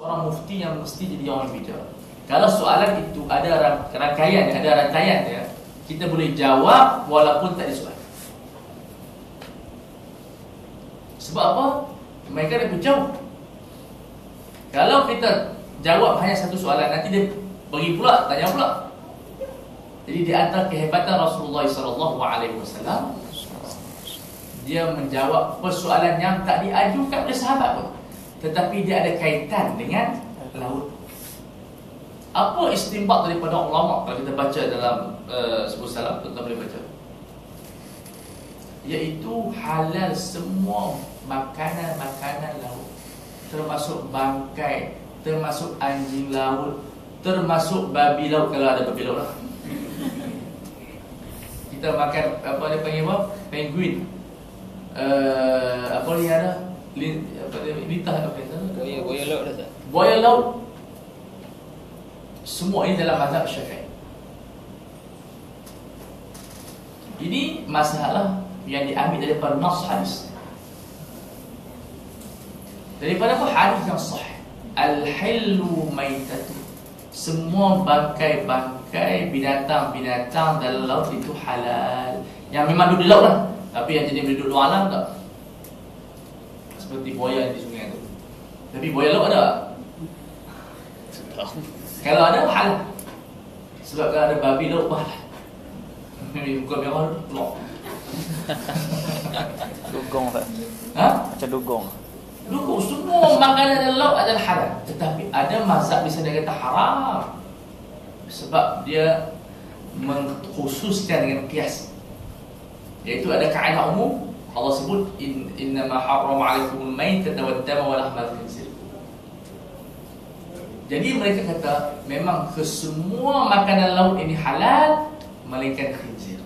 seorang mufti yang mesti jadi orang bijak. Kalau soalan itu ada rangkaian, ya, kita boleh jawab walaupun tak ada soalan. Sebab apa? Mereka dah berjauh. Kalau kita jawab hanya satu soalan, nanti dia bagi pula, tanya pula. Jadi di antara kehebatan Rasulullah SAW, dia menjawab persoalan yang tak diajukan oleh sahabat pun, tetapi dia ada kaitan dengan laut. Apa istinbat daripada ulama? Kalau kita baca dalam sebuah salam, kita boleh baca, iaitu halal semua makanan laut, termasuk bangkai, termasuk anjing laut, termasuk babi laut, kalau ada babi laut lah. Kita makan apa dia panggil apa? Penguin. Apa ni ada? Lintah apa dia? Buaya laut dah tak? Buaya laut. Semua ini dalam mazhab Syafi'i. Ini masalah yang diambil daripada nas hadis. Daripada apa? Hadis yang sahih. Al-hillu maitatu. Semua bangkai-bangkai binatang-binatang dalam laut itu halal. Yang memang duduk di laut lah. Tapi yang jenis duduk luar alam tak. Seperti buaya di sungai tu. Tapi buaya laut ada. Kalau ada halal. Sebab kalau ada babi laut pun halal. Muka merah keluar. Dugong tak? Ha? Macam dugong. Dulu semua makanan dalam laut adalah halal. Tetapi ada mazhab di sana kata haram. Sebab dia mengkhususkan dengan qiyas. Iaitu ada kaedah umum. Allah sebut innama harrama 'alaikumul maitata wad-dama wa lahmal khinzir. Jadi mereka kata memang kesemua makanan laut ini halal melainkan khinzir.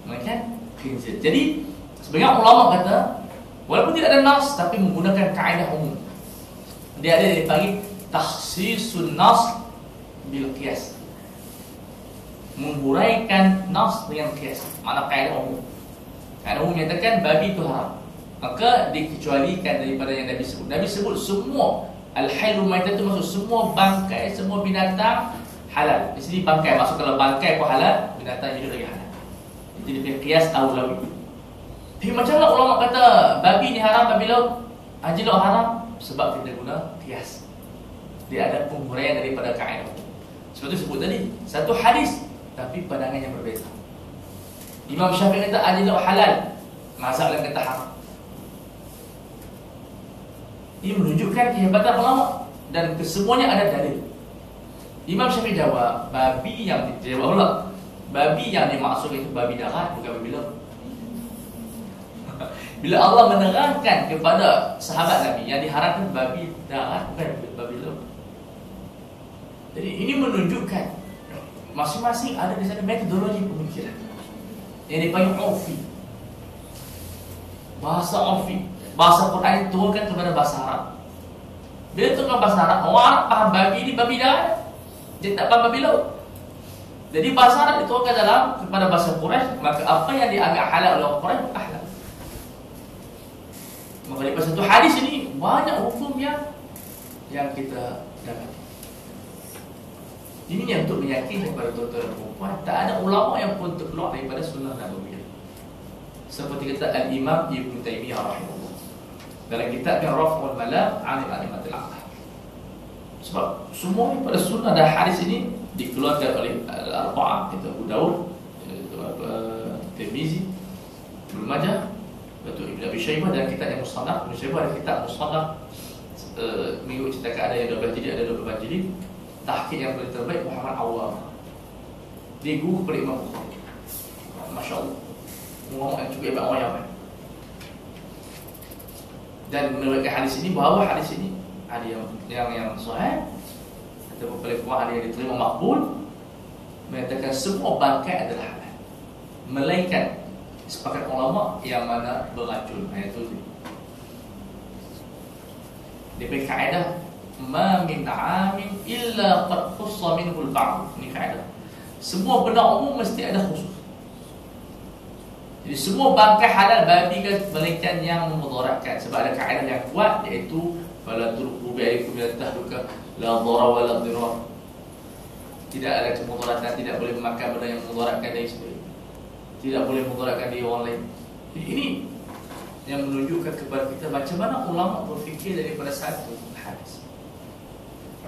Melainkan khinzir. Jadi sebagian ulama kata walaupun tidak ada nas, tapi menggunakan kaedah umum. Dia ada dipanggil takhsisun nas bil qiyas. Menghuraikan nas dengan qiyas. Mana kaedah umum. Kaedah umum menyatakan babi itu haram. Maka dikecualikan daripada yang Nabi sebut. Nabi sebut semua al-hilu maitatu, maksud semua bangkai, semua binatang halal. Di sini bangkai maksud, kalau bangkai pun halal, binatang hidup lagi halal. Itu dia qiyas aulawi. Tapi macam mana ulama kata babi ni haram, babi laut, anjing laut haram? Sebab kita guna qiyas. Dia ada penghuraian daripada kaedah. Sebab itu sebut tadi satu hadis tapi pandangan yang berbeza. Imam Syafi'i kata anjing laut halal, mazhab lain kata haram. Ini menunjukkan kehebatan ulama dan kesemuanya ada dalil. Imam Syafi'i jawab, babi yang dijawab pula, babi yang dimaksud itu babi darat, bukan babi laut. Bila Allah menerangkan kepada sahabat Nabi yang diharapkan babi darat, bukan babi laut. Jadi ini menunjukkan masing-masing ada di sana metodologi pemikiran yang dipanggil urfi. Bahasa urfi, bahasa Quran diturunkan kepada bahasa Arab. Bila turunkan bahasa Arab, orang Arab faham babi ini babi darat, dia tak faham babi laut. Jadi bahasa Arab diturunkan dalam kepada bahasa Quraisy, maka apa yang dianggap halal oleh orang Quraisy bukan halal. Maka daripada satu hadis ini banyak hukum yang kita dapat. Ini yang untuk meyakinkan kepada tuan-tuan dan puan, tak ada ulama yang pun terkeluar daripada sunnah nabawiyah. Seperti kata Al-Imam Ibn Taymiyah rahimahullah dalam kitabnya Raf'ul Malam 'anil A'immatil A'lam. Sebab semua pada sunnah dan hadis ini dikeluarkan oleh Al-Arba'ah, itu Abu Daud, Tirmizi, Ibnu Majah, Ibn Abi Syaibah dalam kitabnya Musannaf. Ibn Syaibah ada kitab Musannaf, mengikut cetakan ada yang 12 jilid, ada 24 jilid. Tahqiq yang paling terbaik Muhammad Awam, dia guru kepada Imam Bukhari. Masya Allah, ulama yang cukup hebat, orang yang baik. Dan meriwayatkan hadis ini, bahawa hadis ini ada yang sahih ataupun paling kuat, ada yang diterima makbul, menyatakan semua bangkai adalah halal, melainkan sepakat ulama yang mana beracun. Itu dia beri kaedah ma min ta'amin illa qad khussa minhu al-ba'd. Ini kaedah. Semua benda umum mesti ada khusus. Jadi semua bangkai halal babi kan, melainkan yang memudaratkan. Sebab ada kaedah yang kuat, iaitu fala tulqu bi'aydikum ila tahluka la dharara wa la dhirar. Tidak ada kemudaratan, tidak boleh memakan benda yang memudaratkan diri sendiri, tidak boleh memudaratkan diri orang lain. Ini yang menunjukkan kepada kita macam mana ulama berfikir daripada satu hadis.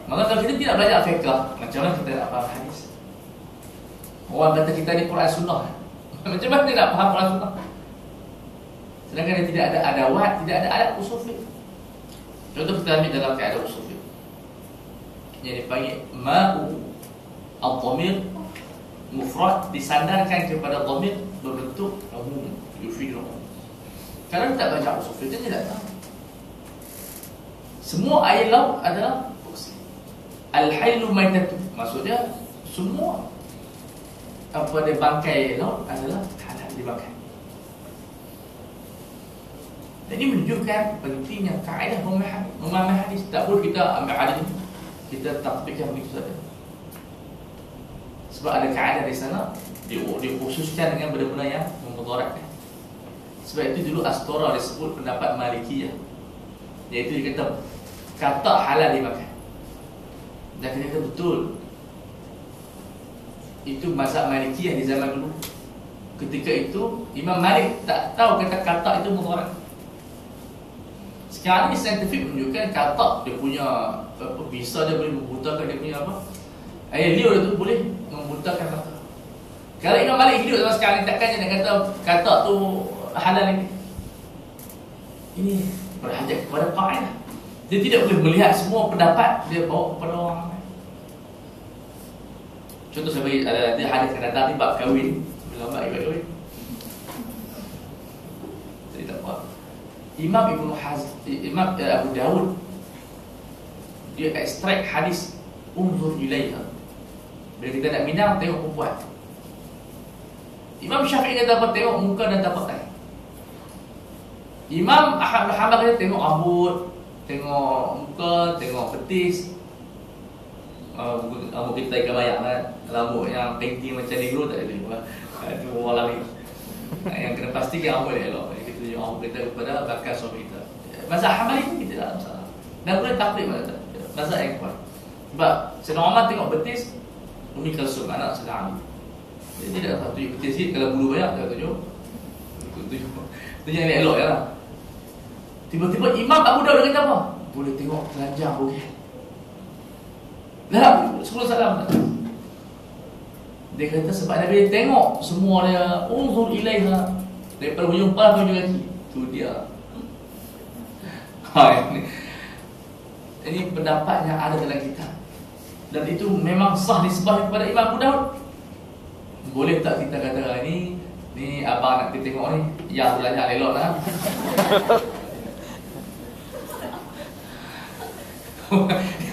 Maka kalau kita tidak belajar fiqh, macam mana kita nak faham hadis? Orang kata kita ni Quran Sunnah, macam mana kita nak faham Quran Sunnah? Sedangkan dia tidak ada adawat, tidak ada alat usul fiqh. Contoh kita ambil dalam kaedah usul fiqh yang dipanggil ma'u al-dhamir mufrad disandarkan kepada dhamir berbentuk umum, yufid umum. Kalau tak baca usul fiqh, dia tidak tahu. Semua air laut adalah toksik. Al-hailu maitatu, maksudnya semua apa dia bangkai laut adalah halal dimakan. Jadi menunjukkan pentingnya kaedah memahami hadis. Tak boleh kita ambil hadis kita tatbikkan begitu saja. Sebab ada kaedah di sana dikhususkan dengan benda-benda yang memudaratkan. Sebab itu dulu Astora disebut pendapat Malikiyah, iaitu dia kata halal dimakan. Dan dia kata betul, itu mazhab Malikiyah di zaman dulu. Ketika itu Imam Malik tak tahu kata-kata itu mudarat. Sekarang ni saintifik menunjukkan kata dia punya bisa dia boleh membutakan dia punya apa, air liur itu boleh membutakan mata. Kalau Imam Malik hidup zaman sekarang ni, takkan dia nak kata tu halal lagi. Ini berhajat kepada kaedah. Dia tidak boleh melihat semua pendapat dia bawa kepada orang lain. Contoh saya bagi ada hadis akan datang ni bab kahwin, bila mak ibu kahwin. Jadi tak apa. Imam Abu Dawud dia ekstrak hadis unzur ilaiha. Bila kita nak minang, tengok perempuan. Imam Syafi'i kata apa? Tengok muka dan tapak tangan. Imam Ahmad bin Hanbal kata tengok rambut, tengok muka, tengok betis. Rambut kita ikan banyak kan. Rambut yang painting macam negro tak ada lah. Itu orang lain. Yang kena pastikan rambut dia elok. Kita tunjuk rambut kita kepada bakal suami kita. Mazhab Hanbali ni kita tak ada masalah. Dan boleh taklid mazhab yang kuat. Sebab Sayyidina Umar tengok betis Umi Kalsum, anak Sayyidina Ali. Dia tidak tahu tunjuk betis sikit, kalau bulu banyak dia tunjuk. Tunjuk yang elok je lah. Tiba-tiba Imam Abu Dawud kata apa? Boleh tengok telanjang boleh. Dah 10 salam. Dia kata sebab Nabi dia tengok semua dia unzur ilaiha, daripada hujung kepala ke hujung kaki. Itu dia. Ini pendapat yang ada dalam kitab. Dan itu memang sah disebut kepada Imam Abu Dawud. Boleh tak kita kata ni abang nak kita tengok ni yang telanjang elok lah.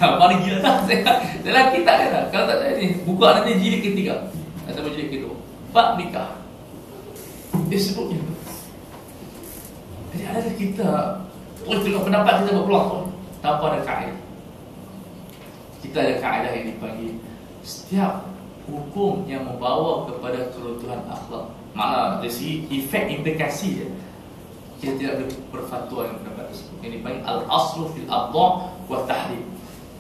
Abang ni gila tak? Dalam kitab dia tak. Kalau tak ni buka nanti jilid ketiga atau jilid kedua, bab nikah, dia sebutnya. Jadi adakah kita boleh tengok pendapat kita berpeluang tanpa ada kaedah? Kita ada kaedah yang dipanggil setiap hukum yang membawa kepada keruntuhan akhlak, mana dari segi efek implikasi dia, kita tidak boleh berfatwa dengan pendapat tersebut. Yang dipanggil al-aslu fil adha' wa tahrim.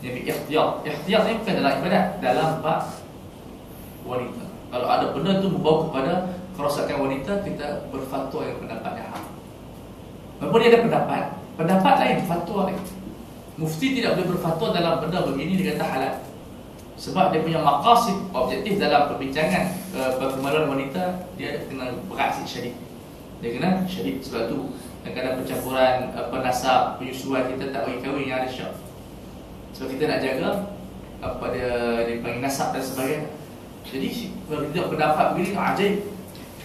Jadi ikhtiyar. Ikhtiyar ni bukan dalam ibadat, dalam bab wanita. Kalau ada benda itu membawa kepada kerosakan wanita, kita berfatwa dengan pendapat yang haram. Walaupun dia ada pendapat lain, fatwa lain. Mufti tidak boleh berfatwa dalam benda begini dia kata halal. Sebab dia punya maqasid, objektif dalam perbincangan perkemaluan wanita, dia kena berat syar'i. Dia kena syar'i. Sebab tu kadang-kadang pencampuran nasab, penyusuan, kita tak bagi kahwin yang ada syak. Sebab kita nak jaga apa dia panggil nasab dan sebagainya. Jadi kalau kita pendapat begini ajaib.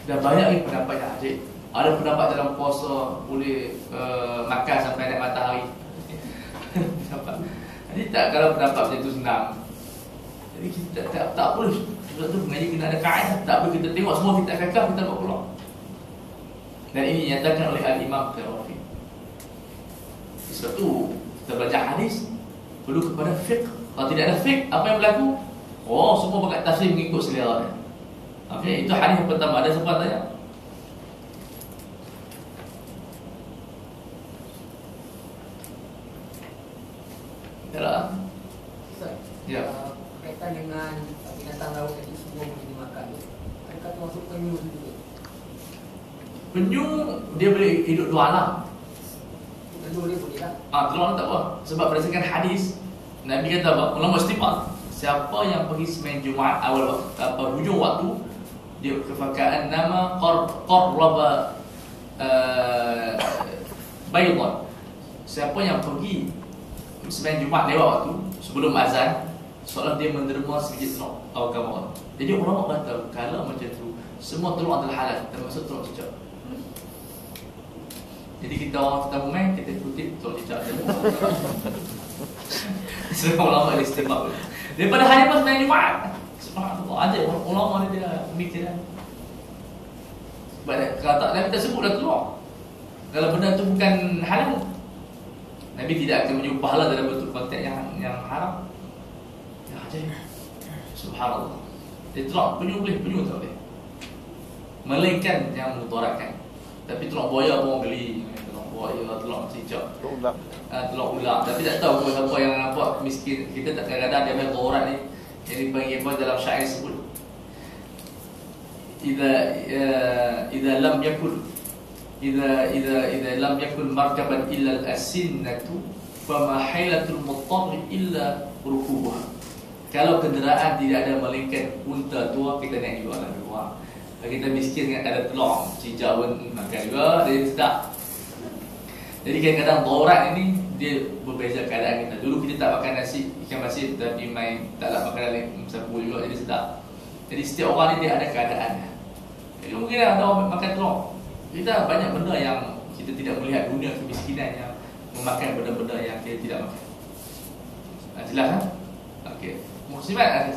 Dah banyak ni pendapat yang ajaib. Ada pendapat dalam puasa boleh makan sampai naik matahari. Jadi tak, kalau pendapat macam tu senang. Jadi kita tak boleh. Sebab tu mengaji kena ada kaedah. Tak boleh kita tengok semua kita kakak kita buat peluang. Dan ini dinyatakan oleh Al-Imam Tarafi. Sebab tu kita belajar hadis perlu kepada fiqh. Kalau tidak ada fiqh, apa yang berlaku? Oh, semua pakai tafsir mengikut selera dia. Okey, itu hadis yang pertama. Ada siapa tanya? Yalah. Ustaz, Ya. Kaitan dengan binatang laut tadi semua boleh dimakan. Adakah termasuk penyu juga? Penyu dia boleh hidup dua alam. Penyu dia boleh lah. Telur tak apa. Sebab berdasarkan hadis Nabi kata apa? Ulama istifat. Siapa yang pergi semain Jumaat awal hujung waktu, dia kefakaan nama qarraba baydhan. Siapa yang pergi semain Jumaat lewat waktu sebelum azan, seolah dia menerima sebiji telur atau gambar. Jadi ulama kata kalau macam tu semua telur adalah halal, termasuk telur cicak. Jadi kita orang kita main, kita kutip telur cicak je. Semua ulama istifat. Daripada hari pas semain Jumaat, subhanallah, ada ulama dia pemikiran. Sebab kalau tak Nabi tak sebut dah telur. Kalau benda tu bukan halal, Nabi tidak akan menyuruh pahala dalam bentuk konteks yang haram. Ya ajaib. Subhanallah. Dia telur penyu boleh, penyu tak boleh. Melainkan yang mudaratkan. Tapi telur buaya pun orang beli. Telur buaya, telur cicak, telur ular. Tapi tak tahu siapa yang nampak miskin. Kita tak kadang-kadang dia main torat ni yang dipanggil apa dalam syair sebut. Idza lam yakun markaban illa al-asinnatu fama hailatul muttar illa rukubuha. Kalau kenderaan tidak ada melainkan unta tua, kita naik juga lah luar. Kalau kita miskin kan ada telur cicak pun makan juga, dia sedap. Jadi kadang-kadang dorat ini dia berbeza keadaan kita. Dulu kita tak makan nasi ikan masin, tapi main taklah makan dalam sapu juga, jadi sedap. Jadi setiap orang ni dia ada keadaannya. Jadi mungkin ada orang makan telur. Kita banyak benda yang kita tidak melihat dunia kemiskinan yang memakan benda-benda yang kita tidak makan. Jelas kan? Okey. Muslimat ada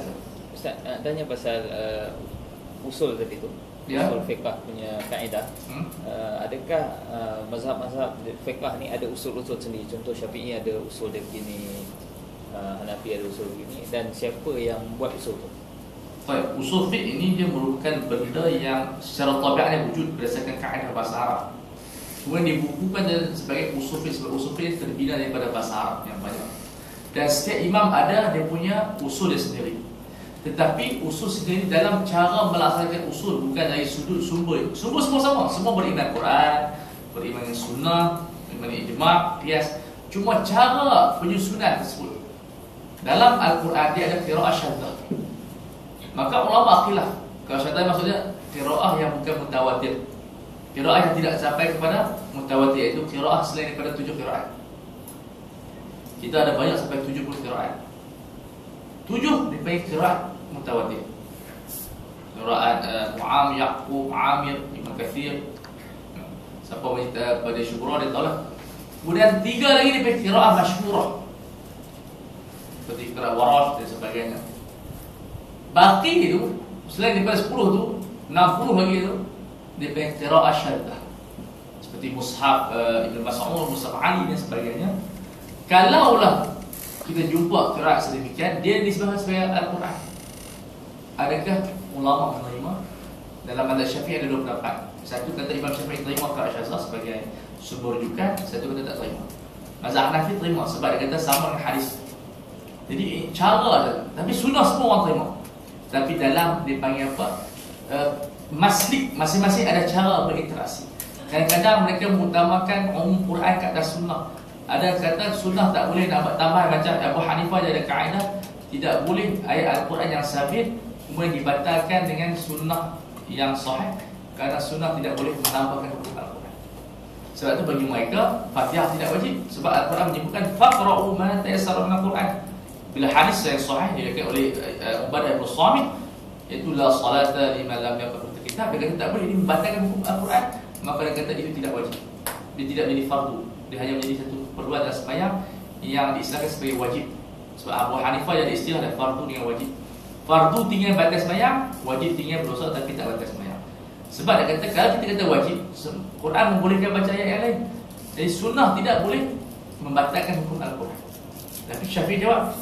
Ustaz, nak tanya pasal usul tadi tu. Ya. Usul fiqh punya kaedah. Adakah mazhab-mazhab fiqh ni ada usul-usul sendiri? Contoh Syafi'i ada usul dia begini, Hanafi ada usul begini, dan siapa yang buat usul tu? Baik, usul fiqh ini dia merupakan benda yang secara tabiatnya wujud berdasarkan kaedah bahasa Arab. Kemudian dibukukan sebagai usul fiqh, sebab usul fiqh terbina daripada bahasa Arab yang banyak. Dan setiap imam ada dia punya usul dia sendiri. Tetapi usul sendiri dalam cara melaksanakan usul bukan dari sudut sumber. Sumber semua sama, semua beriman Quran, beriman dengan sunnah, beriman ijma', qiyas. Cuma cara penyusunan tersebut. Dalam Al-Quran dia ada qiraah syadzah. Maka ulama khilaf. Kalau syadzah maksudnya qiraah yang bukan mutawatir. Qiraah yang tidak sampai kepada mutawatir, iaitu qiraah selain daripada 7 qiraat. Kita ada banyak sampai 70 qiraat. 7 dipanggil qiraat mutawatir. Qiraat Mu'am, Yaqub, Amir, Ibn Kathir. Siapa baca pada Syukurah dia tahu lah. Kemudian 3 lagi dipanggil qiraat masyhurah, seperti qiraat Warash dan sebagainya. Baki itu selain daripada 10 tu, 60 lagi tu dia panggil qiraat syadzah. Seperti Mushaf Ibn Mas'ud, Mushaf Ali dan sebagainya. Kalaulah kita jumpa qiraat sedemikian, dia disebut sebagai Al-Quran. Adakah ulama menerima? Dalam mazhab Syafi'i ada 2 pendapat. Satu kata Imam Syafi'i terima qiraat syadzah sebagai sumber rujukan, satu kata tak terima. Mazhab Hanafi terima sebab dia kata sama dengan hadis. Jadi cara ada, tapi sunnah semua orang terima. Tapi dalam dipanggil apa? Maslik, masing-masing ada cara berinteraksi. Kadang-kadang mereka mengutamakan umum Quran kat atas sunnah. Ada kata sunnah tak boleh nak buat tambahan, macam Abu Hanifah dia ada kaedah tidak boleh ayat Al-Quran yang sabit kemudian dibatalkan dengan sunnah yang sahih, kerana sunnah tidak boleh menambahkan hukum Al-Quran. Sebab itu bagi mereka Fatihah tidak wajib, sebab Al-Quran menyebutkan faqra'u ma tayassara minal Quran. Bila hadis yang sahih diriwayatkan oleh Ubadah bin Samit, iaitu la salata liman lam yaqra kitab, dia kata tak boleh ini membatalkan hukum Al-Quran, maka dia kata itu tidak wajib. Dia tidak menjadi fardu, dia hanya menjadi satu perbuatan dalam sembahyang yang diistilahkan sebagai wajib. Sebab Abu Hanifah jadi istilah dan fardu dengan wajib. Fardu tinggal batas sembahyang, wajib tinggal berdosa tapi tak batas sembahyang. Sebab dia kata kalau kita kata wajib, Quran membolehkan baca ayat yang lain. Jadi sunnah tidak boleh membatalkan hukum Al-Quran. Tapi Syafi'i jawab,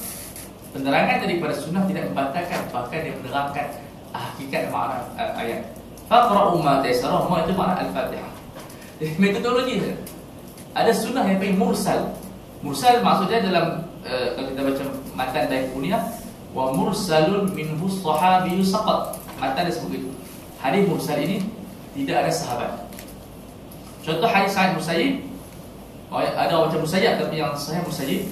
penerangan daripada sunnah tidak membatalkan, bahkan dia menerangkan hakikat makna ayat. Faqra'u ma tayassara, ma itu makna Al-Fatihah. Jadi metodologi dia. Ada sunnah yang panggil mursal. Mursal maksudnya dalam kalau kita baca matan Baiquniyah, wa mursalun minhu sahabi saqat. Matan dia sebut itu. Hadis mursal ini tidak ada sahabat. Contoh hadis Sa'id Musayyib, ada orang macam Musayyab tapi yang sahih Musayyib.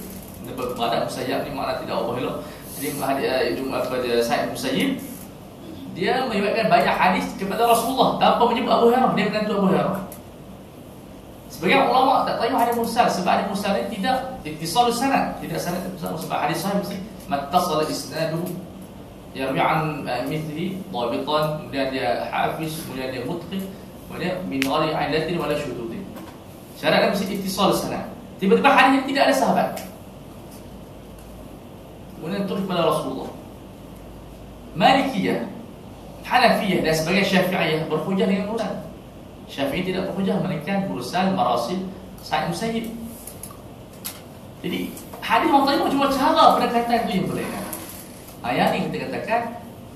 Pada Musayyab ni makna tidak Allah elok. Jadi Sa'id Musayyib dia meriwayatkan banyak hadis kepada Rasulullah tanpa menyebut Abu Hurairah, dia menantu Abu Hurairah. Sebagian ulama tak terima hadis mursal sebab hadis mursal ini tidak ittisal sanad, tidak sanad sebab hadis sahih mesti mattasal isnaduhu yarwi an mithli dhabitan, kemudian dia hafiz, kemudian dia mutqin, kemudian min ghairi ilatin wala syudud. Syaratnya mesti ittisal sanad. Tiba-tiba hadis tidak ada sahabat, kemudian turun kepada Rasulullah. Malikiyah, Hanafiyah dan sebagian Syafi'iyah berhujah dengan mursal. Syafi'i tidak berhujah, melainkan mursal marasil Sa'id Musayyib. Jadi hadis orang terima cuma cara pendekatan itu yang berbeza. Ayat ini kita katakan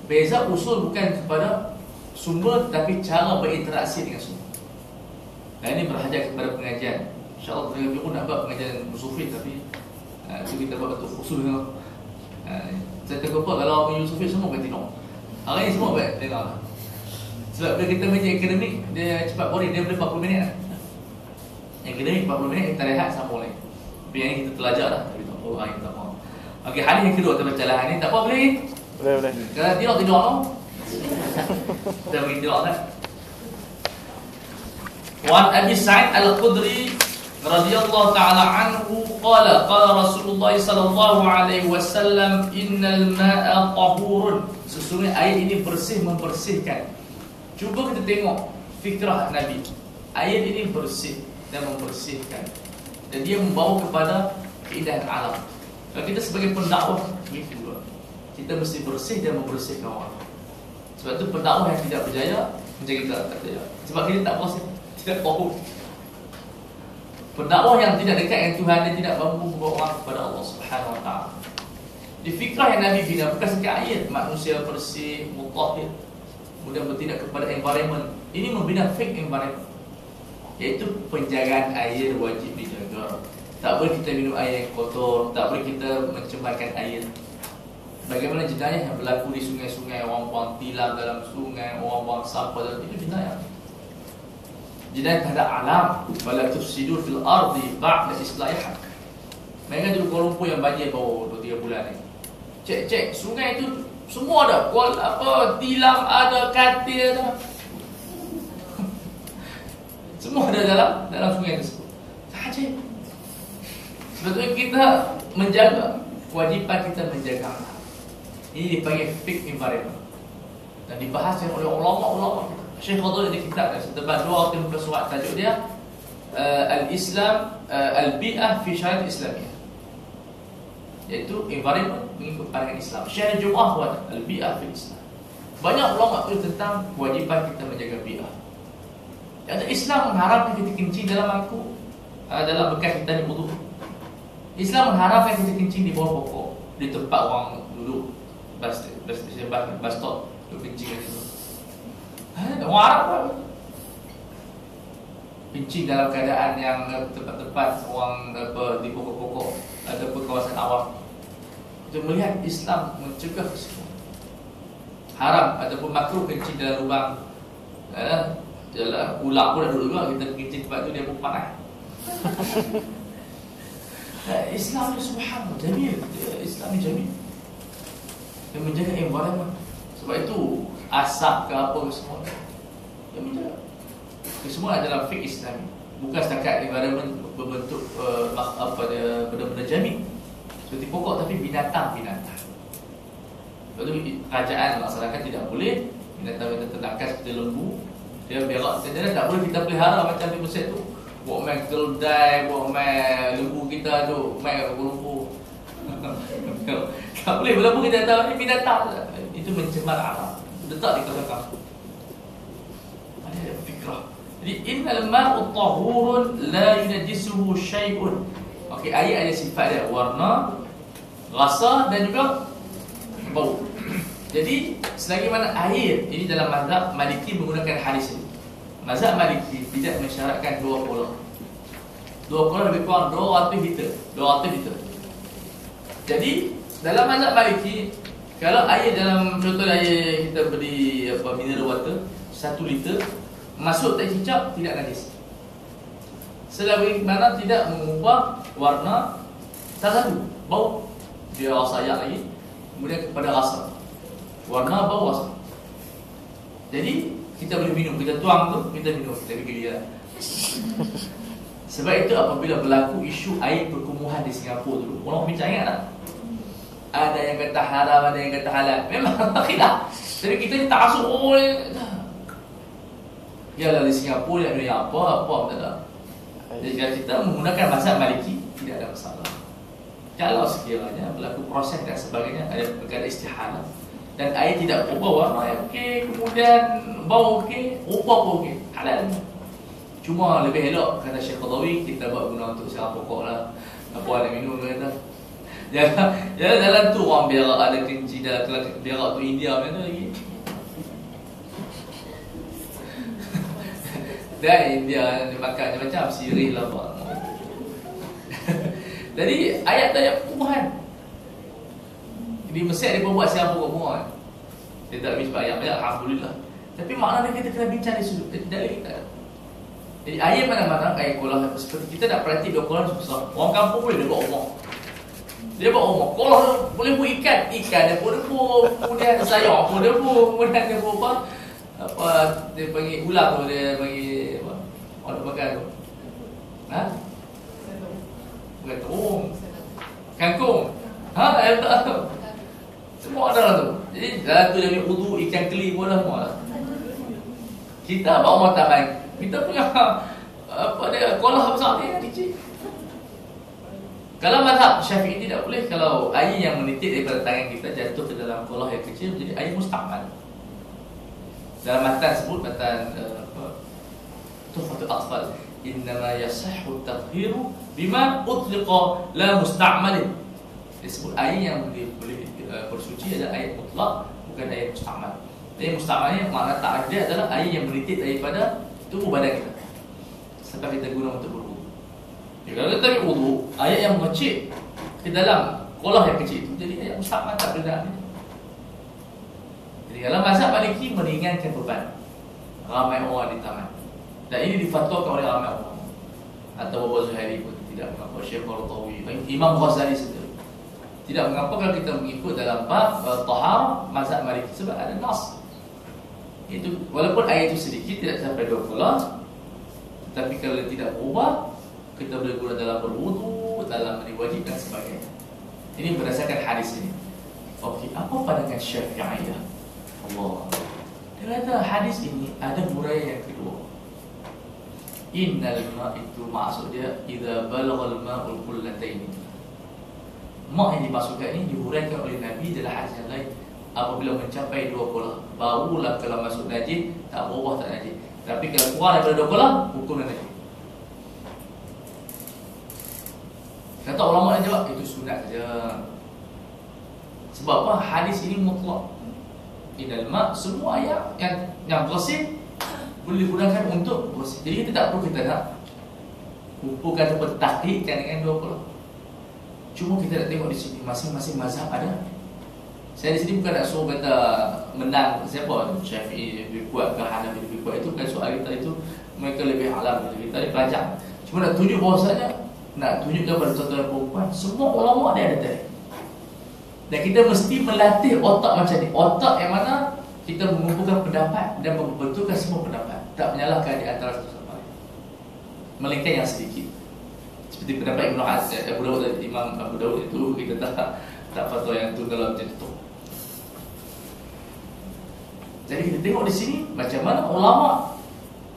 beza usul bukan kepada sumber tapi cara berinteraksi dengan sumber. Dan ini berhajat kepada pengajian. InsyaAllah kita pun nak buat pengajian Yusufi, tapi itu kita buat untuk usul. Saya terkepak kalau Yusufi semua akan tengok. Hari ni semua baik tengok. Sebab bila kita baca akademik, dia cepat boring, dia boleh 40 minit lah. Yang akademik 40 minit, kita rehat sama lagi. Tapi yang ni kita telajar lah. Tapi tak apa, hari tak mau. Okey, hadis yang kedua kita baca lah. Hari ni tak apa boleh? Boleh. Kalau tidur no? Kita bagi tidur kan? Wan Abi Sa'id Al-Khudri radhiyallahu ta'ala anhu qala Rasulullah sallallahu alaihi wasallam innal ma'a tahurun. Sesungguhnya air ini bersih, membersihkan. Cuba kita tengok fikrah Nabi. Air ini bersih dan membersihkan, dan dia membawa kepada keindahan alam. Kalau kita sebagai pendakwah begitu juga, kita mesti bersih dan membersihkan orang. Sebab itu pendakwah yang tidak berjaya menjadi kita tak berjaya. Sebab kita tak bersih, tidak tahu. Pendakwah yang tidak dekat dengan Tuhan, dia tidak mampu membawa orang kepada Allah Subhanahu Wa Taala. Di fikrah yang Nabi bina bukan sekadar ayat manusia bersih, mutahhir, kemudian bertindak kepada environment. Ini membina fake environment, iaitu penjagaan air wajib dijaga. Tak boleh kita minum air yang kotor, tak boleh kita mencemarkan air. Bagaimana jenayah yang berlaku di sungai-sungai, orang buang tilam dalam sungai, orang buang sampah dalam, itu jenayah. Jenayah terhadap alam. Wala tufsidu fil ardi ba'da islahiha. Mereka dulu Kuala Lumpur yang banjir baru 2-3 bulan ni. Cek sungai itu semua ada, tilam ada, katil ada. Semua ada dalam sungai tersebut. Saja. Sebetulnya kita menjaga, kewajipan kita menjaga alam. Ini dipanggil fake environment, dan dibahas oleh ulama-ulama. Syekh Fadl di kitab setelah 250 surat, tajuk dia Al-Islam Al-Bi'ah fi Syariat Islamiyah, iaitu environment mengikut pandangan Islam. Syariat Jum'ah buat Al-Bi'ah fi Islam. Banyak ulama tulis tentang kewajipan kita menjaga bi'ah. Ada Islam mengharapkan kita kencing dalam mangkuk, dalam bekas kita di wudu. Islam mengharapkan kita kencing di bawah pokok, di tempat orang duduk, bus stop, duduk kencing di situ. Orang Arab pun kencing dalam keadaan yang tempat-tempat orang di pokok-pokok ataupun kawasan awam. Kita melihat Islam mencegah semua. Haram ataupun makruh kencing dalam lubang. Ular pun dah duduk juga, kita kencing tempat tu dia pun panas. Islam ni subhanallah jamil. Islam ni jamil. Dia menjaga environment. Sebab itu asap ke apa ke semua dia menjaga. Semua adalah fik Islami. Bukan setakat environment berbentuk benda-benda jamil seperti pokok, tapi binatang-binatang. Sebab itu kerajaan melaksanakan tidak boleh binatang-binatang ternakan seperti lembu, dia berak. Jadi tak boleh kita pelihara macam di Mesir tu, bawa main keldai, bawa main lembu kita tu, main kat lembu. Tak boleh, lembu kita tahu ni binatang. Itu mencemar alam. Letak di kawasan. Ada fikrah. Jadi innal ma'u tahurun la yunajjisuhu syai'un. Okey, ayat ada sifat dia, warna, rasa dan juga bau. Jadi selagi mana air ini dalam mazhab Maliki menggunakan hadis ini. Mazhab Maliki tidak mensyaratkan 2 kolam. 2 kolam lebih kurang 200 liter. 200 liter. Jadi dalam mazhab Maliki, kalau air dalam contoh air kita beli mineral water 1 liter masuk tak cicak tidak najis. Selagi mana tidak mengubah warna satu bau, dia rasa ayak lagi, kemudian kepada rasa warna, bau, rasa. Jadi kita boleh minum, kita tuang tu, kita minum, kita pergi dia. Sebab itu apabila berlaku isu air perkumuhan di Singapura dulu, orang bincang ingat tak? Ada yang kata haram, ada yang kata halal. Memang khilaf. Tapi kita ni tak asuk. Yalah di Singapura yang apa tak ada. Jadi kalau kita menggunakan mazhab Maliki, tidak ada masalah. Kalau sekiranya berlaku proses dan sebagainya, ada perkara istihalah dan air tidak berubah warna, okey, kemudian bau okey, rupa pun okey, halal. Cuma lebih elok kata Syekh Qadawi, kita buat guna untuk syaraf pokok lah. Apa ada minum kata. Jangan dalam tu orang berak ada kencing dalam berak tu India mana lagi. Dan India dia makan macam sirih lah apa. Jadi ayat-ayat perubahan. Di Mesir dia pun buat siapa pokok-pokok. Dia tak habis ayat-ayat, alhamdulillah. Tapi maknanya kita kena bincang di sudut dalil kita. Jadi air mana-mana, air kolah seperti kita nak praktik dua kolah susah. Orang kampung boleh dia buat rumah. Dia buat rumah. Kolah boleh buat ikan dia pun debu, kemudian sayur pun debu, kemudian dia buat apa dia panggil ular tu, dia panggil apa? Orang makan tu. Ha? Bukan terung. Kangkung. Ha, tak tahu. Semua ada lah tu. Jadi dalam tu dia punya wudu, ikan keli pun dah semua lah. Kita buat rumah taman. Kita punya apa dia kolah besar ni kecil. Kalau mazhab Syafi'i tidak boleh, kalau air yang menitik daripada tangan kita jatuh ke dalam kolah yang kecil menjadi air musta'mal. Dalam matan sebut matan Tuhfatul Atfal, innama yasihhu at-tathhiru bima utliqa la musta'malin. Disebut air yang boleh bersuci adalah air mutlak, bukan air musta'mal. Air musta'mal ni makna ta'rif dia adalah air yang menitik daripada tubuh badan kita sampai kita guna untuk berwudu. Kalau kita ambil wudu, air yang mengecil ke dalam kolah yang kecil itu jadi air musta'mal, tak benda ni. Jadi dalam mazhab Maliki meringankan beban ramai orang di taman. Dan ini difatwakan oleh ramai orang. Atau Abu Zuhairi pun tidak mengapa, Syekh Qaradawi, Imam Ghazali sendiri tidak mengapa kalau kita mengikut dalam bab tahar mazhab Maliki sebab ada nas. Itu walaupun air itu sedikit, tidak sampai 2 kolah, tetapi kalau tidak berubah, kita boleh guna dalam berwudu, dalam mandi wajib dan sebagainya. Ini berdasarkan hadis ini. Okey, apa pandangan Syafi'iyah? Allah. Dia kata hadis ini ada huraian yang kedua. Innal ma' itu maksud dia idza balaghal ma'ul qullatayn. Ma' yang dimaksudkan ini dihuraikan oleh Nabi dalam hadis yang lain. Apabila mencapai 2 kolah, barulah kalau masuk najis, tak berubah tak najis. Tapi kalau kurang daripada 2 kolah, hukum najis. Kata ulama yang jawab, itu sunat saja. Sebab apa? Hadis ini mutlak. Innal ma', semua ayat yang bersih boleh digunakan untuk bersih. Jadi kita tak perlu kita nak umpulkan ataupun tahdidkan dengan 2 kolah. Cuma kita nak tengok di sini masing-masing mazhab ada. Saya di sini bukan nak suruh kata menang siapa, Syafi'i lebih kuat ke Hanafi lebih kuat. Itu bukan soal kita, itu mereka lebih alam, kita ni pelajar. Cuma nak tunjuk bahawasanya, nak tunjukkan pada tuan-tuan dan perempuan, semua ulama dia ada tadi. Dan kita mesti melatih otak macam ni. Otak yang mana kita mengumpulkan pendapat dan membetulkan semua pendapat, tak menyalahkan di antara satu sama lain, melainkan yang sedikit. Seperti pendapat Ibn Abu Dawud dan Imam Abu Dawud itu, kita tak fatwa yang tunggal macam itu. Jadi kita tengok di sini macam mana ulama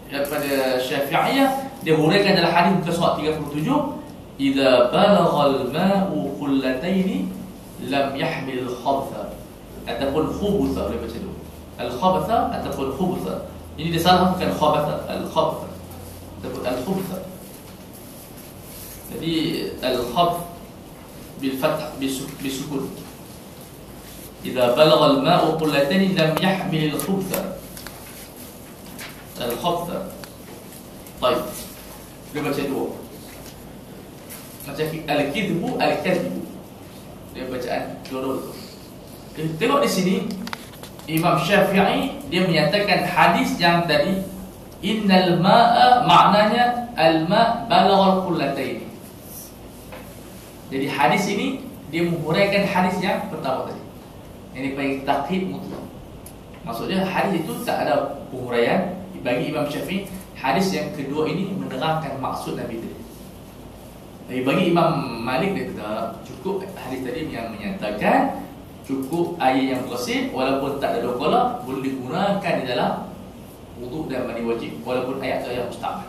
daripada Syafi'iyah dia huraikan dalam hadis muka surat 37, idza balaghal ma'u qullatayn lam yahmil khabtha ataupun khubutha, boleh baca dulu al-khabtha ataupun khubutha. Ini disalah, bukan khabtha, al-khabtha ataupun al-khubutha. Jadi al-khabth bil fath bisukun. Idza balagha al-ma'u qullatayn lam yahmil al-khubtha al-khabtha. Baik, dia baca dua macam al-kidbu al-kadhibu. Dia Jodoh itu. Tengok di sini Imam Syafi'i dia menyatakan hadis yang tadi innal ma'a maknanya al-ma' balaghal qullatayn. Jadi hadis ini dia menghuraikan hadis yang pertama tadi. Ini panggil taqyid mutlak. Maksudnya hadis itu tak ada penghuraian. Bagi Imam Syafi'i, hadis yang kedua ini menerangkan maksud Nabi tadi. Tapi bagi Imam Malik dia kata cukup hadis tadi yang menyatakan cukup ayat yang bersih walaupun tak ada dua qala boleh digunakan di dalam wuduk dan mandi wajib walaupun ayat itu ayat mustahab.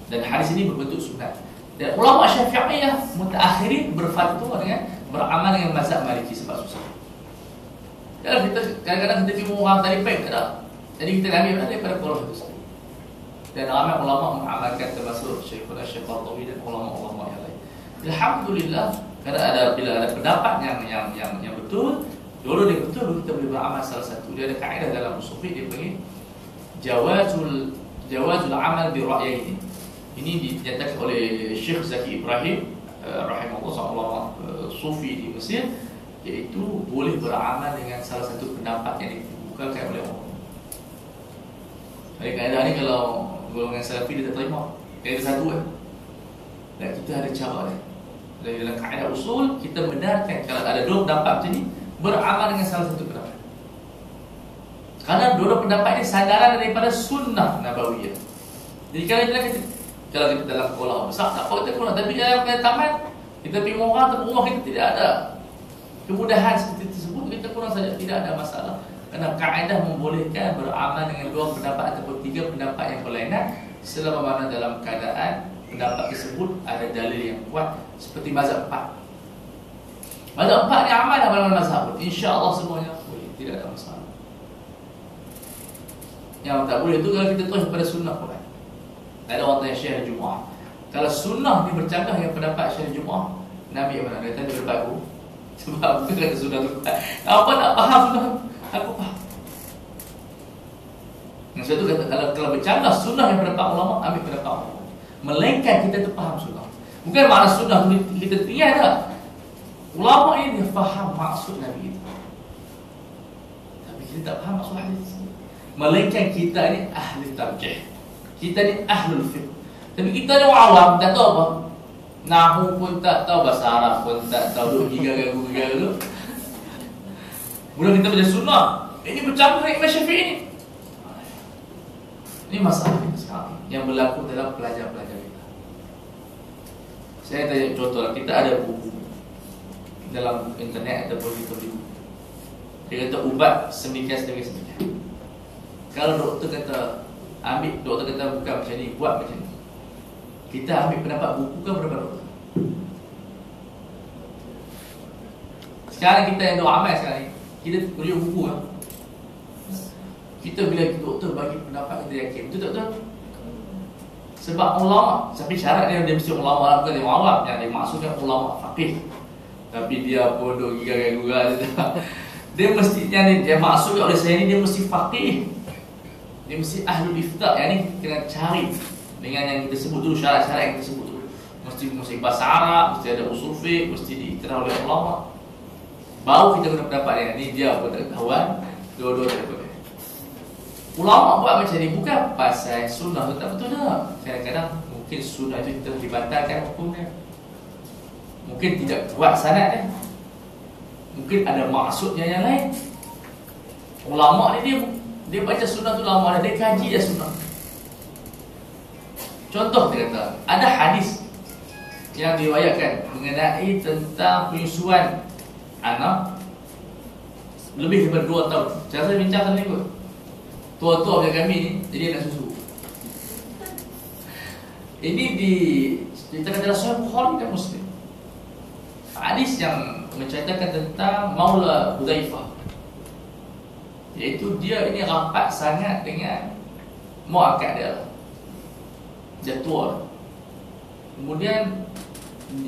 Dan hadis ini berbentuk sunat. Dan ulama Syafi'iyah mutaakhirin berfatwa dengan beramal dengan mazhab Maliki sebab susah. Kadang-kadang kita cuma orang tadi pek tak ada. Jadi kita ambil daripada Quran itu sendiri. Dan ramai ulama mengamalkan termasuk Syekhul Qardawi dan ulama-ulama yang lain. Alhamdulillah, kerana bila ada pendapat yang betul, dulu dia betul kita boleh beramal salah satu. Dia ada kaedah dalam usul fiqh dia panggil jawazul amal bi ra'yaini. Ini dinyatakan oleh Syekh Zaki Ibrahim rahimahullah seorang sufi di Mesir, iaitu boleh beramal dengan salah satu pendapat yang dikemukakan oleh orang. Jadi kaedah ni kalau golongan salafi dia tak terima, kaedah satu kan. Dan kita ada cara ni. Dari dalam kaedah usul kita benarkan kalau ada dua pendapat macam ni beramal dengan salah satu pendapat. Kerana dua pendapat ini sandaran daripada sunnah nabawiyah. Jadi kalau kita dalam sekolah besar tak apa kita kurang, tapi dalam taman kita pergi rumah kita tidak ada kemudahan seperti tersebut, kita kurang saja, tidak ada masalah. Kerana kaedah membolehkan beramal dengan dua pendapat ataupun tiga pendapat yang berlainan selama mana dalam keadaan pendapat tersebut ada dalil yang kuat seperti mazhab 4. Mazhab 4 ni amal amalan mazhab, insya-Allah semuanya boleh, tidak ada masalah. Yang tak boleh itu kalau kita terus pada sunnah Quran. Ada orang tanya Syekh Jumaah. Kalau sunnah ni bercanggah dengan pendapat Syekh Jumaah, Nabi mana? Dia tanya berdebat aku. Sebab bukan kata sunnah tu. Apa tak faham sunnah? Aku faham. Yang satu kata kalau bercanggah sunnah yang pendapat ulama, ambil pendapat ulama. Melainkan kita tu faham sunnah. Bukan makna sunnah tu kita tinggal tak. Ulama ini dia faham maksud Nabi itu. Tapi kita tak faham maksud hadis. Melainkan kita ni ahli tarjih. Kita ni ahlul fiqh. Tapi kita ni orang awam, tak tahu apa. Nahu pun tak tahu, bahasa Arab pun tak tahu, duk giga-giga tu. Mula kita baca sunnah, ini bercampur dengan Imam Syafi'i ni. Ini masalah kita sekarang yang berlaku dalam pelajar-pelajar kita. Saya tanya contoh, kita ada buku dalam internet ataupun di buku. Dia kata ubat semikian. Kalau doktor kata doktor kata bukan macam ni, buat macam ni, kita ambil pendapat buku ke pendapat doktor? Sekarang kita yang doa amal sekarang ni, kita tunjuk buku kan? Kita bila doktor bagi pendapat kita yakin, betul tak betul? Sebab ulama, tapi syarat dia mesti ulama, bukan dia awam, yang dia maksudkan ulama faqih. Tapi dia pun duk giga-giga dia mesti yang dia maksud oleh saya ni, dia mesti faqih. Dia mesti ahlul ifta'. Yang ni kena cari dengan yang kita sebut dulu, syarat-syarat yang kita sebut dulu. Mesti bahasa Arab, mesti ada usul fiqh, mesti diiktiraf oleh ulama. Baru kita guna pendapat yang ni dia pengetahuan, dua-dua tak boleh. Ulama buat macam ni bukan pasal sunnah tu tak betul dah. Kadang-kadang mungkin sunnah itu kita dibatalkan hukumnya. Mungkin tidak kuat sanad mungkin ada maksudnya yang lain. Ulama ni dia baca sunnah tu lama, dia kaji dia sunnah. Contoh dia kata, ada hadis yang diriwayatkan mengenai tentang penyusuan anak lebih daripada 2 tahun. Saya bincang tadi kot. Tua-tua macam kami ni, jadi nak susu. Ini diceritakan dalam Sahih Bukhari dan Muslim. Hadis yang menceritakan tentang Maula Hudzaifah, iaitu dia ini rapat sangat dengan mak akak dia. Dia tua. Kemudian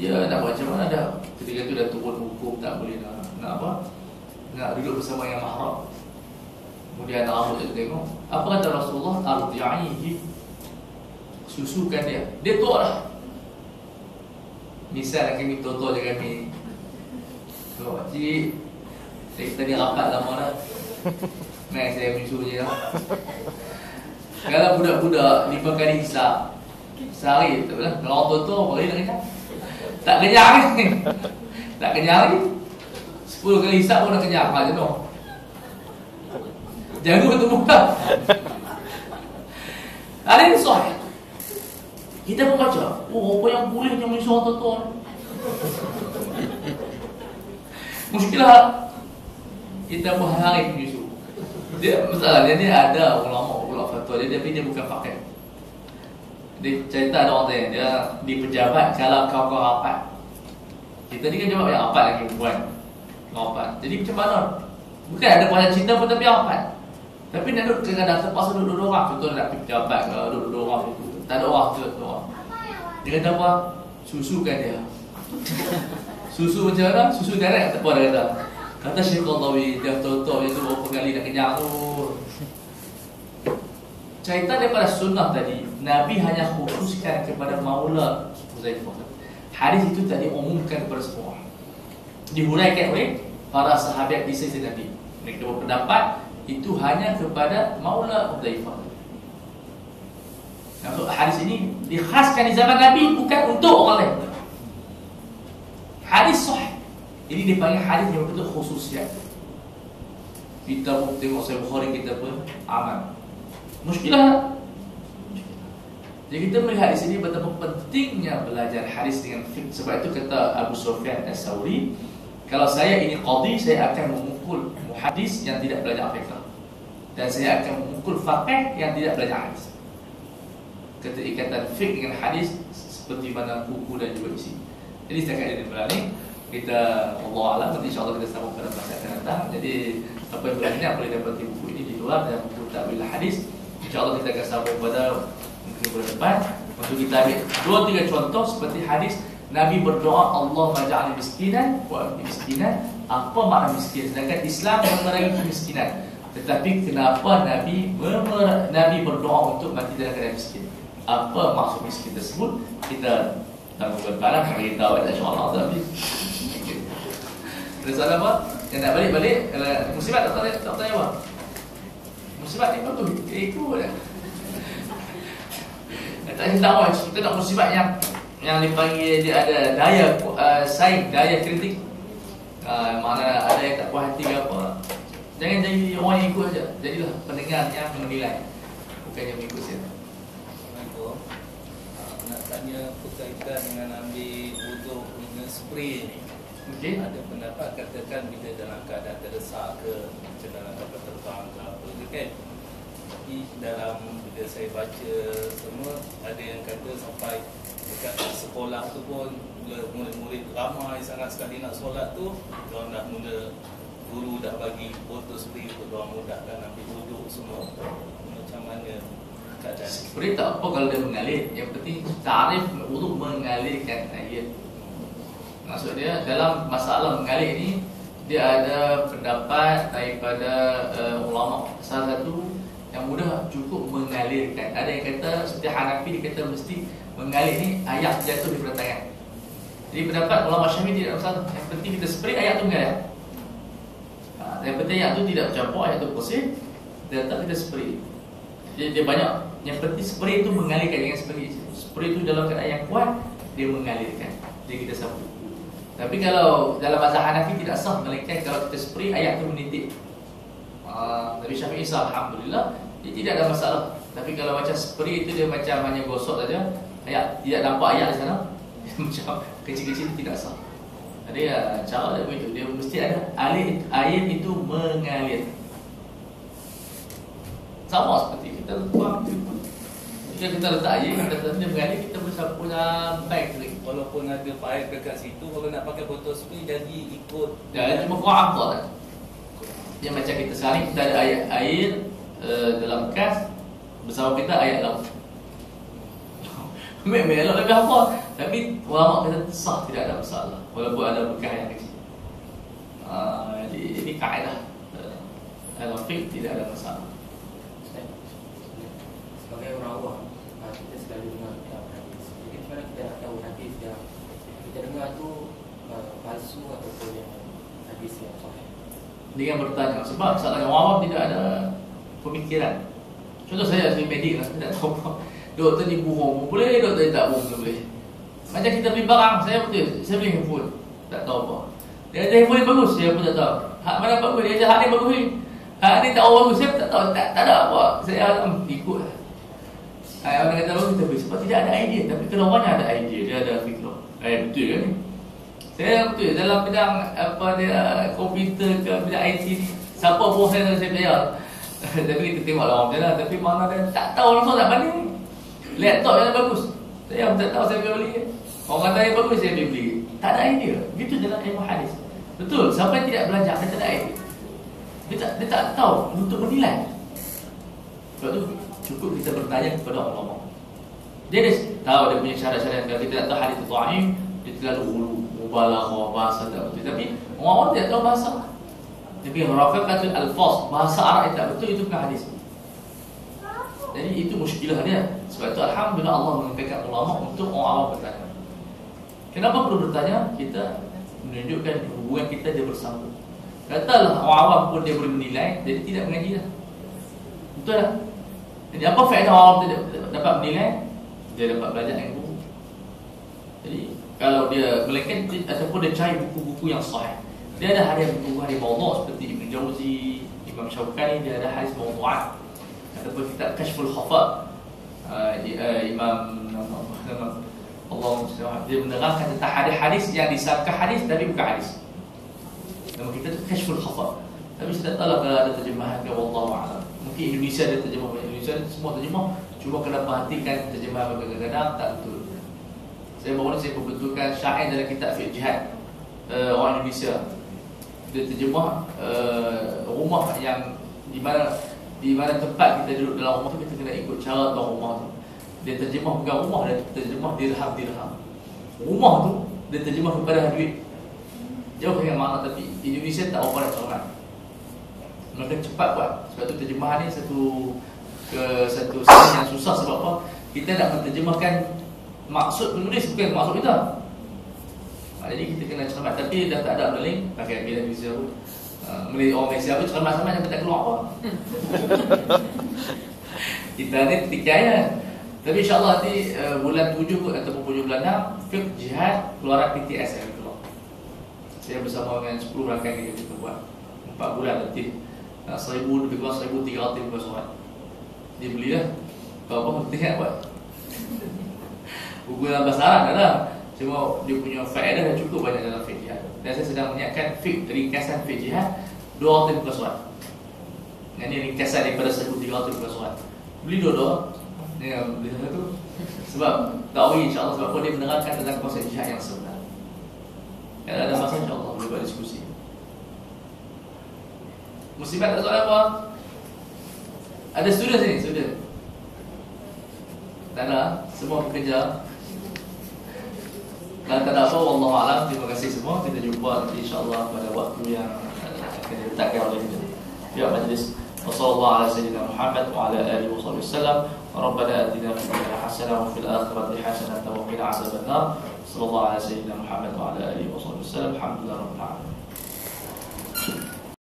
dia nak buat macam mana dah. Ketika itu dah turun hukum tak boleh nak apa? Nak duduk bersama yang mahram. Kemudian rambut dia tengok, apa kata Rasulullah? Ardi'ihi, susukan dia. Dia tua lah. Misal kami tua-tua je kami. So, pakcik, kita ni rapat lama dah. Main saya menyusul je lah. Kalau budak-budak 5 kali hisap sehari, tak apa. Kalau orang tua-tua, boleh nak kenyang. Tak kenyang ni. Tak kenyang ni. 10 kali hisap pun nak kenyang. Ha, jenuh. Jaga betul buka. Ada yang sahih. Kita pun baca, oh, apa yang boleh yang menyusul orang tua-tua ni. Muskilah. Kita pun hari menyusul. Dia masalahnya ni ada ulama fatwa dia, tapi dia bukan fakir. Dia cerita ada orang tanya dia di pejabat kalau kau rapat. Kita ni kan jawab yang rapat lagi bukan rapat. Jadi macam mana? Bukan ada banyak cinta pun tapi rapat. Tapi nak duduk kadang-kadang terpaksa duduk orang. Contoh nak pergi pejabat kalau duduk orang itu. Tak ada orang tu orang. Dia kata apa? Susukan dia. Susu macam mana? Susu direct tak apa dia kata. Kata Syekh Qadhawi, dia tahu-tahu dia tu berapa kali nak kenyang tu. Cerita daripada sunnah tadi, Nabi hanya khususkan kepada Maula Huzaifah. Hadis itu tak diumumkan kepada semua. Dihuraikan oleh para sahabat di sisi Nabi. Mereka berpendapat itu hanya kepada Maula Huzaifah. Untuk hadis ini dikhaskan di zaman Nabi, bukan untuk orang lain. Hadis sahih. Ini dipanggil hadis yang betul khususnya. Kita pun tengok Sahih Bukhari, kita pun aman. Muskilah. Jadi kita melihat di sini betapa pentingnya belajar hadis dengan fiqh. Sebab itu kata Abu Sufyan As-Sawri, kalau saya ini qadhi, saya akan memukul muhaddis yang tidak belajar fiqh, dan saya akan memukul faqih yang tidak belajar hadis. Keterikatan fiqh dengan hadis seperti mana buku dan juga isi. Jadi setakat ini berani kita, Allah Alam, nanti insyaAllah kita sambung pada masa akan datang. Jadi apa yang berani boleh dapat buku ini di luar dan buku Ta'wil Hadis. InsyaAllah kita akan sambung pada mungkin bulan depan untuk kita ambil 2-3 contoh seperti hadis Nabi berdoa, Allah maja'al miskinan wa miskinan. Apa makna miskin? Sedangkan Islam memerangi kemiskinan. Tetapi kenapa Nabi berdoa untuk mati dalam keadaan miskin? Apa maksud miskin tersebut? Kita tanggung berbalang, kita tahu insyaAllah. Tapi ada soalan apa? Yang nak balik-balik, musibat tak tanya apa? Musibat ni betul, ikut dah. Tak tahu, kita nak musibat yang dipanggil dia ada daya saing, daya kritik. Mana ada yang tak puas hati ke apa. Jangan jadi orang yang ikut saja. Jadilah pendengar yang menilai, bukan yang mengikut saja. Nak tanya berkaitan dengan ambil wuduk dengan spray ni. Okay. Ada pendapat katakan bila dalam keadaan terdesak ke, macam dalam kapal terbang ke apa ke kan. Tapi dalam bila saya baca semua, ada yang kata sampai dekat sekolah tu pun bila murid-murid ramai sangat sekali nak solat tu, diorang dah mula, guru dah bagi botol spray untuk diorang mudahkan ambil wuduk semua. Macam mana keadaan? Spray tak apa kalau dia mengalir. Yang penting tarif wuduk mengalirkan air. Maksud dia dalam masalah mengalir ni, dia ada pendapat daripada ulama. Salah satu yang mudah cukup mengalirkan. Ada yang kata seperti Hanafi, dia kata mesti mengalir ni ayat jatuh di tangan. Jadi pendapat ulama Syafi'i tidak masalah. Yang penting kita spray ayat tu mengalir. Yang penting ayat tu tidak campur, ayat tu bersih, dan tak kita spray. Jadi dia banyak. Yang penting spray tu mengalirkan. Jangan spray tu dalam keadaan yang kuat, dia mengalirkan. Jadi kita sambut. Tapi kalau dalam mazhab Hanafi tidak sah, melainkan kalau kita spray ayat tu menitik. Nabi Syafi'i sah, alhamdulillah, dia tidak ada masalah. Tapi kalau macam spray itu dia macam hanya gosok saja, ayat tidak nampak ayat di sana, macam kecil-kecil tidak sah. Jadi cara dia begitu, dia mesti ada air itu mengalir. Sama seperti kita tuang tu. Jika kita letak air, kita mengalir, kita boleh sapu sampai kering. Walaupun ada air dekat situ, kalau nak pakai botol spray jadi ikut. Dia cuma kurang apa. Dia macam kita sekarang kita ada air dalam kas, bersama kita air laut. Memang elok lebih apa. Tapi ulama kata sah, tidak ada masalah walaupun ada bekas yang kecil. Jadi kaedah dalam fiqh tidak ada masalah. Sebagai orang awam, kita selalu dengar hadis. Jadi macam mana kita nak tahu hadis yang kita dengar tu palsu ataupun yang hadis yang sahih. Dengan bertanya. Sebab soalan orang awam tidak ada pemikiran. Contoh saya medik lah, saya tak tahu apa. Doktor ni bohong, boleh doktor ni tak bohong boleh. Macam kita beli barang, saya betul, saya beli handphone, tak tahu apa. Dia kata handphone ni bagus, saya pun tak tahu. Hak mana bagus, dia kata hak ni bagus ni. Hak ni tak bagus, saya tak tahu, tak ada apa. Saya ikut lah. Orang kata bagus, kita beli. Sebab tidak ada idea, tapi kalau orang ada idea, dia ada fikir. Betul kan ni? Saya betul, dalam bidang apa dia komputer ke bidang IT ni, siapa pun saya bayar. Tapi kita tengoklah orang macam lah. Tapi mana dia tak tahu langsung tak banding. Laptop yang bagus, saya tak tahu saya beli. Orang kata yang bagus saya beli. Tak ada idea. Itu dalam ilmu hadis. Betul, siapa yang tidak belajar dia tak ada idea. Dia tak tahu untuk menilai. Sebab tu cukup kita bertanya kepada ulama. Dia dah tahu dia punya syarat-syarat. Kalau kita tak tahu hadis dhaif, dia terlalu hulu, mubalaghah, bahasa tak betul. Tapi orang tidak tahu bahasa. Tapi rafiqatul alfaz, bahasa Arab yang tak betul itu bukan hadis. Jadi itu muskilah dia. Sebab itu alhamdulillah Allah mengangkat ulama untuk orang awam bertanya. Kenapa perlu bertanya? Kita menunjukkan hubungan kita dia bersambung. Katalah orang awam pun dia boleh menilai, jadi tidak mengaji dah. Betul tak? Jadi apa faedah orang awam tidak dapat menilai? Dia dapat belajar dengan buku. Jadi kalau dia melainkan ataupun dia cari buku-buku yang sahih. Dia ada hadis buku hadis maudhu' seperti Ibn Jauzi, Imam Syaukani, dia ada hadis maudhu'at. Ataupun kitab Kashful Khafa, Imam Allah dia menerangkan tentang hadis-hadis yang disangka hadis tapi bukan hadis. Nama kita tu Kashful Khafa. Tapi saya tak tahu kalau ada terjemahan ke, wallahu a'lam. Mungkin Indonesia ada terjemah, Indonesia semua terjemah, cuma kena perhatikan terjemahan kadang-kadang tak betul. Saya baru ni saya perbetulkan syair dalam kitab fiqh jihad orang Indonesia. Dia terjemah rumah yang di mana tempat kita duduk dalam rumah tu, kita kena ikut cara tuan rumah tu. Dia terjemah bukan rumah, dia terjemah dirham. Rumah tu dia terjemah kepada duit. Jauh dengan makna, tapi Indonesia tak apa nak cermat. Mereka cepat buat. Sebab tu terjemahan ni satu seni yang susah. Sebab apa? Kita nak menterjemahkan maksud penulis bukan maksud kita. Jadi kita kena cermat. Tapi dah tak ada meling pakai bila Indonesia pun. Orang Malaysia pun cermat-cermat yang tak keluar apa. Kita ni tikai. Tapi insyaAllah nanti bulan 7 ataupun bulan 6 fiqh jihad keluaran PTS yang keluar. Saya bersama dengan 10 rakan yang kita buat 4 bulan nanti 1,000 lebih kurang 1,300 surat. Dia belilah. Apa penting nak buat? Buku dalam bahasa Arab dah lah. Cuma dia punya faedah dah cukup banyak dalam fiqh jihad. Dan saya sedang menyiapkan ringkasan fiqh jihad 200 surat. Yang ini ringkasan daripada 1,300 surat. Beli dua-dua. Beli satu. Sebab tahu insyaAllah sebab apa dia menerangkan tentang konsep jihad yang sebenar. Kalau ada masa insyaAllah boleh buat diskusi. Muslimat tak soalan apa? Ada student sini, student? Tak ada, semua bekerja. Kalau tak ada apa, wallahualam. Terima kasih semua. Kita jumpa insyaAllah pada waktu yang akan diletakkan oleh pihak majlis. Wassallallahu ala sayyidina Muhammad wa ala alihi wa sallam. Rabbana atina fid dunya hasanah wa fil akhirati hasanah wa qina adzabannar. Sallallahu ala sayyidina Muhammad wa ala alihi wa sallam. Alhamdulillah rabbil alamin.